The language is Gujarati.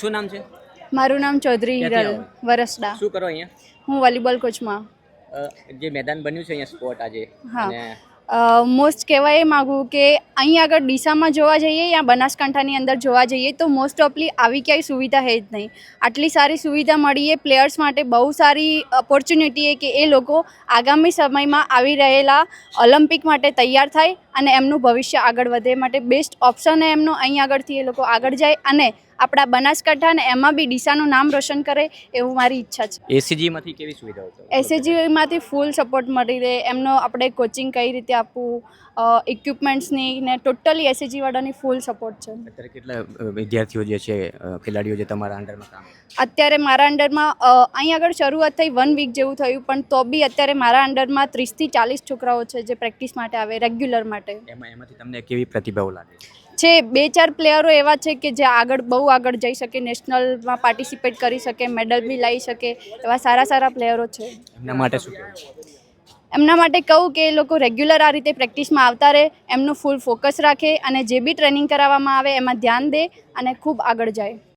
શું નામ છે? મારું નામ ચૌધરી હિરલ વરસડા. શું કરો અહીંયા? હું વોલીબોલ કોચમાં. જે મેદાન બન્યું છે અહીંયા સ્પોર્ટ આજે, હા, અને મોસ્ટ કહેવાય એ માગું કે અહીં આગળ ડીસામાં જોવા જઈએ યા બનાસકાંઠાની અંદર જોવા જઈએ તો મોસ્ટ ઓફલી આવી ક્યાંય સુવિધા છે જ નહીં. આટલી સારી સુવિધા મળી એ પ્લેયર્સ માટે બહુ સારી ઓપોર્ચ્યુનિટી છે કે એ લોકો આગામી સમયમાં આવી રહેલા ઓલિમ્પિક માટે તૈયાર થાય અને એમનું ભવિષ્ય આગળ વધે માટે બેસ્ટ ઓપ્શન છે એમનો. અહીં આગળથી એ લોકો આગળ જાય અને આપણા બનાસકાંઠા અને એમાં બી ડીસાનું નામ રોશન કરે એવું મારી ઈચ્છા છે. એસીજીમાંથી કેવી સુવિધાઓ છે? એસએજીમાંથી ફૂલ સપોર્ટ મળી રહે એમનો. આપણે કોચિંગ કઈ રીતે આપવું, ઇક્વિપમેન્ટ્સની ને ટોટલી એસએજી વાળાની ફૂલ સપોર્ટ છે. અત્યારે કેટલા વિદ્યાર્થીઓ જે છે, ખેલાડીઓ જે તમારા અંડરમાં કામ કરે? અત્યારે મારા અંડરમાં અહીં આગળ શરૂઆત થઈ 1 વીક જેવું થયું, પણ તો બી અત્યારે મારા અંડરમાં 30 થી 40 છોકરાઓ છે જે પ્રેક્ટિસ માટે આવે રેગ્યુલર માટે. એમાંથી તમને કેવી પ્રતિભાવ લાગે છે? 2-4 પ્લેયરો એવા છે કે જે બહુ આગળ જઈ શકે, નેશનલમાં પાર્ટિસિપેટ કરી શકે, મેડલ બી લાવી શકે એવા સારા પ્લેયરો છે. એમના માટે શું કહેવું? એમના માટે કહું કે એ લોકો રેગ્યુલર આ રીતે પ્રેક્ટિસમાં આવતા રહે, એમનું ફૂલ ફોકસ રાખે અને જે બી ટ્રેનિંગ કરાવવામાં આવે એમાં ધ્યાન દે અને ખૂબ આગળ જાય.